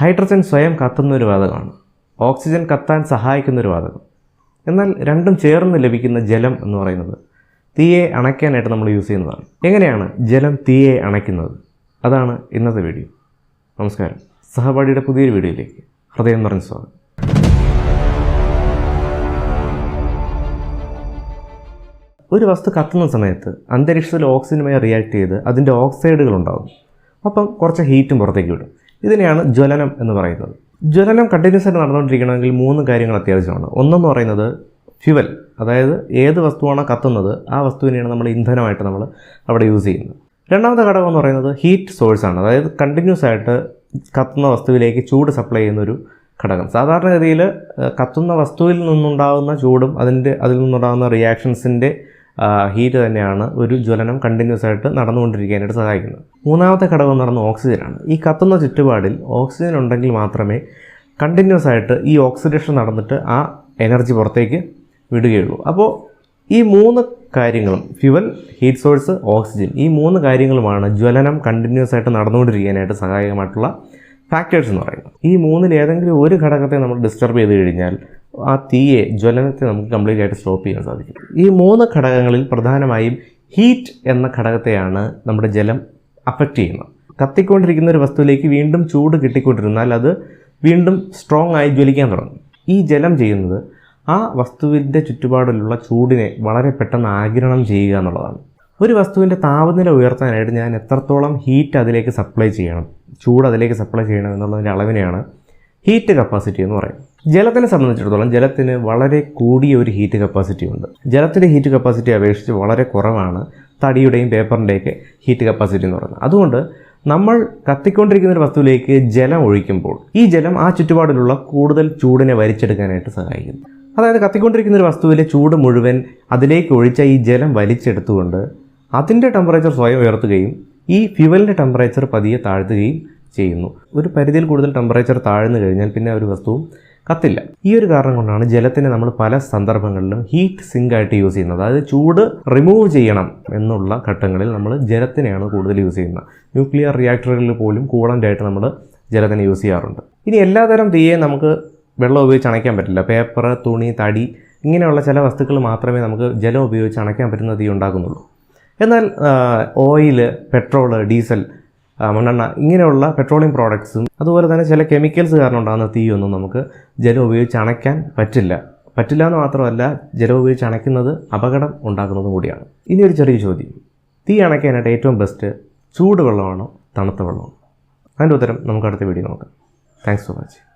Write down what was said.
Hydrogen സ്വയം കത്തുന്ന ഒരു വാതകമാണ്, ഓക്സിജൻ കത്താൻ സഹായിക്കുന്ന ഒരു വാതകം. എന്നാൽ രണ്ടും ചേർന്ന് ലഭിക്കുന്ന ജലം എന്ന് പറയുന്നത് തീയെ അണയ്ക്കാനായിട്ട് നമ്മൾ യൂസ് ചെയ്യുന്നതാണ്. എങ്ങനെയാണ് ജലം തീയെ അണയ്ക്കുന്നത്? അതാണ് ഇന്നത്തെ വീഡിയോ. നമസ്കാരം, സഹപാഠിയുടെ പുതിയൊരു വീഡിയോയിലേക്ക് ഹൃദയം നിറഞ്ഞ സ്വാഗതം. ഒരു വസ്തു കത്തുന്ന സമയത്ത് അന്തരീക്ഷത്തിൽ ഓക്സിജനുമായി റിയാക്ട് ചെയ്ത് അതിൻ്റെ ഓക്സൈഡുകൾ ഉണ്ടാകും. അപ്പം കുറച്ച് ഹീറ്റും പുറത്തേക്ക് വിടും. ഇതിനെയാണ് ജ്വലനം എന്ന് പറയുന്നത്. ജ്വലനം കണ്ടിന്യൂസ് ആയിട്ട് നടന്നുകൊണ്ടിരിക്കണമെങ്കിൽ 3 കാര്യങ്ങൾ അത്യാവശ്യമാണ്. ഒന്നെന്ന് പറയുന്നത് ഫ്യുവൽ, അതായത് ഏത് വസ്തുവാണോ കത്തുന്നത് ആ വസ്തുവിനെയാണ് നമ്മൾ ഇന്ധനമായിട്ട് നമ്മൾ അവിടെ യൂസ് ചെയ്യുന്നത്. രണ്ടാമത്തെ ഘടകം എന്ന് പറയുന്നത് ഹീറ്റ് സോഴ്സാണ്, അതായത് കണ്ടിന്യൂസ് ആയിട്ട് കത്തുന്ന വസ്തുവിലേക്ക് ചൂട് സപ്ലൈ ചെയ്യുന്നൊരു ഘടകം. സാധാരണഗതിയിൽ കത്തുന്ന വസ്തുവിൽ നിന്നുണ്ടാകുന്ന ചൂടും അതിൽ നിന്നുണ്ടാകുന്ന റിയാക്ഷൻസിൻ്റെ ഹീറ്റ് തന്നെയാണ് ഒരു ജ്വലനം കണ്ടിന്യൂസ് ആയിട്ട് നടന്നുകൊണ്ടിരിക്കാനായിട്ട് സഹായിക്കുന്നത്. മൂന്നാമത്തെ ഘടകം എന്ന് പറയുന്നത് ഓക്സിജനാണ്. ഈ കത്തുന്ന ചുറ്റുപാടിൽ ഓക്സിജൻ ഉണ്ടെങ്കിൽ മാത്രമേ കണ്ടിന്യൂസ് ആയിട്ട് ഈ ഓക്സിഡേഷൻ നടന്നിട്ട് ആ എനർജി പുറത്തേക്ക് വിടുകയുള്ളൂ. അപ്പോൾ ഈ 3 കാര്യങ്ങളും, ഫ്യുവൽ, ഹീറ്റ് സോഴ്സ്, ഓക്സിജൻ, ഈ 3 കാര്യങ്ങളുമാണ് ജ്വലനം കണ്ടിന്യൂസ് ആയിട്ട് നടന്നുകൊണ്ടിരിക്കാനായിട്ട് സഹായകമായിട്ടുള്ള ഫാക്ടേഴ്സ് എന്ന് പറയുന്നത്. ഈ 3-ൽ ഏതെങ്കിലും ഒരു ഘടകത്തെ നമ്മൾ ഡിസ്റ്റർബ് ചെയ്ത് കഴിഞ്ഞാൽ ആ ജ്വലനത്തെ നമുക്ക് കംപ്ലീറ്റ് ആയിട്ട് സ്റ്റോപ്പ് ചെയ്യാൻ സാധിക്കും. ഈ 3 ഘടകങ്ങളിൽ പ്രധാനമായും ഹീറ്റ് എന്ന ഘടകത്തെയാണ് നമ്മുടെ ജലം അഫക്റ്റ് ചെയ്യുന്നത്. കത്തിക്കൊണ്ടിരിക്കുന്ന ഒരു വസ്തുവിലേക്ക് വീണ്ടും ചൂട് കിട്ടിക്കൊണ്ടിരുന്നാൽ അത് വീണ്ടും സ്ട്രോങ് ആയി ജ്വലിക്കാൻ തുടങ്ങും. ഈ ജലം ചെയ്യുന്നത് ആ വസ്തുവിൻ്റെ ചുറ്റുപാടിലുള്ള ചൂടിനെ വളരെ പെട്ടെന്ന് ആഗിരണം ചെയ്യുക എന്നുള്ളതാണ്. ഒരു വസ്തുവിൻ്റെ താപനില ഉയർത്താനായിട്ട് ഞാൻ എത്രത്തോളം ഹീറ്റ് അതിലേക്ക് സപ്ലൈ ചെയ്യണം, ചൂട് അതിലേക്ക് സപ്ലൈ ചെയ്യണം എന്നുള്ളതിൻ്റെ അളവിനെയാണ് ഹീറ്റ് കപ്പാസിറ്റി എന്ന് പറയുന്നത്. ജലത്തിനെ സംബന്ധിച്ചിടത്തോളം ജലത്തിന് വളരെ കൂടിയ ഒരു ഹീറ്റ് കപ്പാസിറ്റി ഉണ്ട്. ജലത്തിൻ്റെ ഹീറ്റ് കപ്പാസിറ്റി അപേക്ഷിച്ച് വളരെ കുറവാണ് തടിയുടെയും പേപ്പറിൻ്റെയൊക്കെ ഹീറ്റ് കപ്പാസിറ്റി എന്ന് പറയുന്നത്. അതുകൊണ്ട് നമ്മൾ കത്തിക്കൊണ്ടിരിക്കുന്ന ഒരു വസ്തുവിലേക്ക് ജലം ഒഴിക്കുമ്പോൾ ഈ ജലം ആ ചുറ്റുപാടിലുള്ള കൂടുതൽ ചൂടിനെ വലിച്ചെടുക്കാനായിട്ട് സഹായിക്കുന്നു. അതായത് കത്തിക്കൊണ്ടിരിക്കുന്ന ഒരു വസ്തുവിലെ ചൂട് മുഴുവൻ അതിലേക്ക് ഒഴിച്ച ഈ ജലം വലിച്ചെടുത്തുകൊണ്ട് അതിൻ്റെ ടെമ്പറേച്ചർ സ്വയം ഉയർത്തുകയും ഈ ഫ്യുവലിൻ്റെ ടെമ്പറേച്ചർ പതിയെ താഴ്ത്തുകയും ചെയ്യുന്നു. ഒരു പരിധിയിൽ കൂടുതൽ ടെമ്പറേച്ചർ താഴ്ന്നു കഴിഞ്ഞാൽ പിന്നെ ഒരു വസ്തുവും കത്തില്ല. ഈ ഒരു കാരണം കൊണ്ടാണ് ജലത്തിനെ നമ്മൾ പല സന്ദർഭങ്ങളിലും ഹീറ്റ് സിങ്ക് ആയിട്ട് യൂസ് ചെയ്യുന്നത്. അതായത് ചൂട് റിമൂവ് ചെയ്യണം എന്നുള്ള ഘട്ടങ്ങളിൽ നമ്മൾ ജലത്തിനെയാണ് കൂടുതൽ യൂസ് ചെയ്യുന്നത്. ന്യൂക്ലിയർ റിയാക്ടറുകളിൽ പോലും കൂളൻ്റായിട്ട് നമ്മൾ ജലത്തിനെ യൂസ് ചെയ്യാറുണ്ട്. ഇനി എല്ലാതരം തീയെ നമുക്ക് വെള്ളം ഉപയോഗിച്ച് അണയ്ക്കാൻ പറ്റില്ല. പേപ്പർ, തുണി, തടി, ഇങ്ങനെയുള്ള ചില വസ്തുക്കൾ മാത്രമേ നമുക്ക് ജലം ഉപയോഗിച്ച് അണയ്ക്കാൻ പറ്റുന്ന തീ ഉണ്ടാക്കുന്നുള്ളൂ. എന്നാൽ ഓയിൽ, പെട്രോൾ, ഡീസൽ, മണ്ണെണ്ണ, ഇങ്ങനെയുള്ള പെട്രോളിയം പ്രോഡക്ട്സും അതുപോലെ തന്നെ ചില കെമിക്കൽസ് കാരണം ഉണ്ടാകുന്ന തീയൊന്നും നമുക്ക് ജലം ഉപയോഗിച്ച് അണയ്ക്കാൻ പറ്റില്ല എന്ന് മാത്രമല്ല, ജലം ഉപയോഗിച്ച് അണയ്ക്കുന്നത് അപകടം ഉണ്ടാക്കുന്നതും കൂടിയാണ്. ഇനി ഒരു ചെറിയ ചോദ്യം, തീ അണയ്ക്കാനായിട്ട് ഏറ്റവും ബെസ്റ്റ് ചൂട് വെള്ളമാണോ തണുത്ത വെള്ളമാണോ? അതിൻ്റെ ഉത്തരം നമുക്ക് അടുത്ത വീഡിയോ നോക്കാം. Thanks for watching.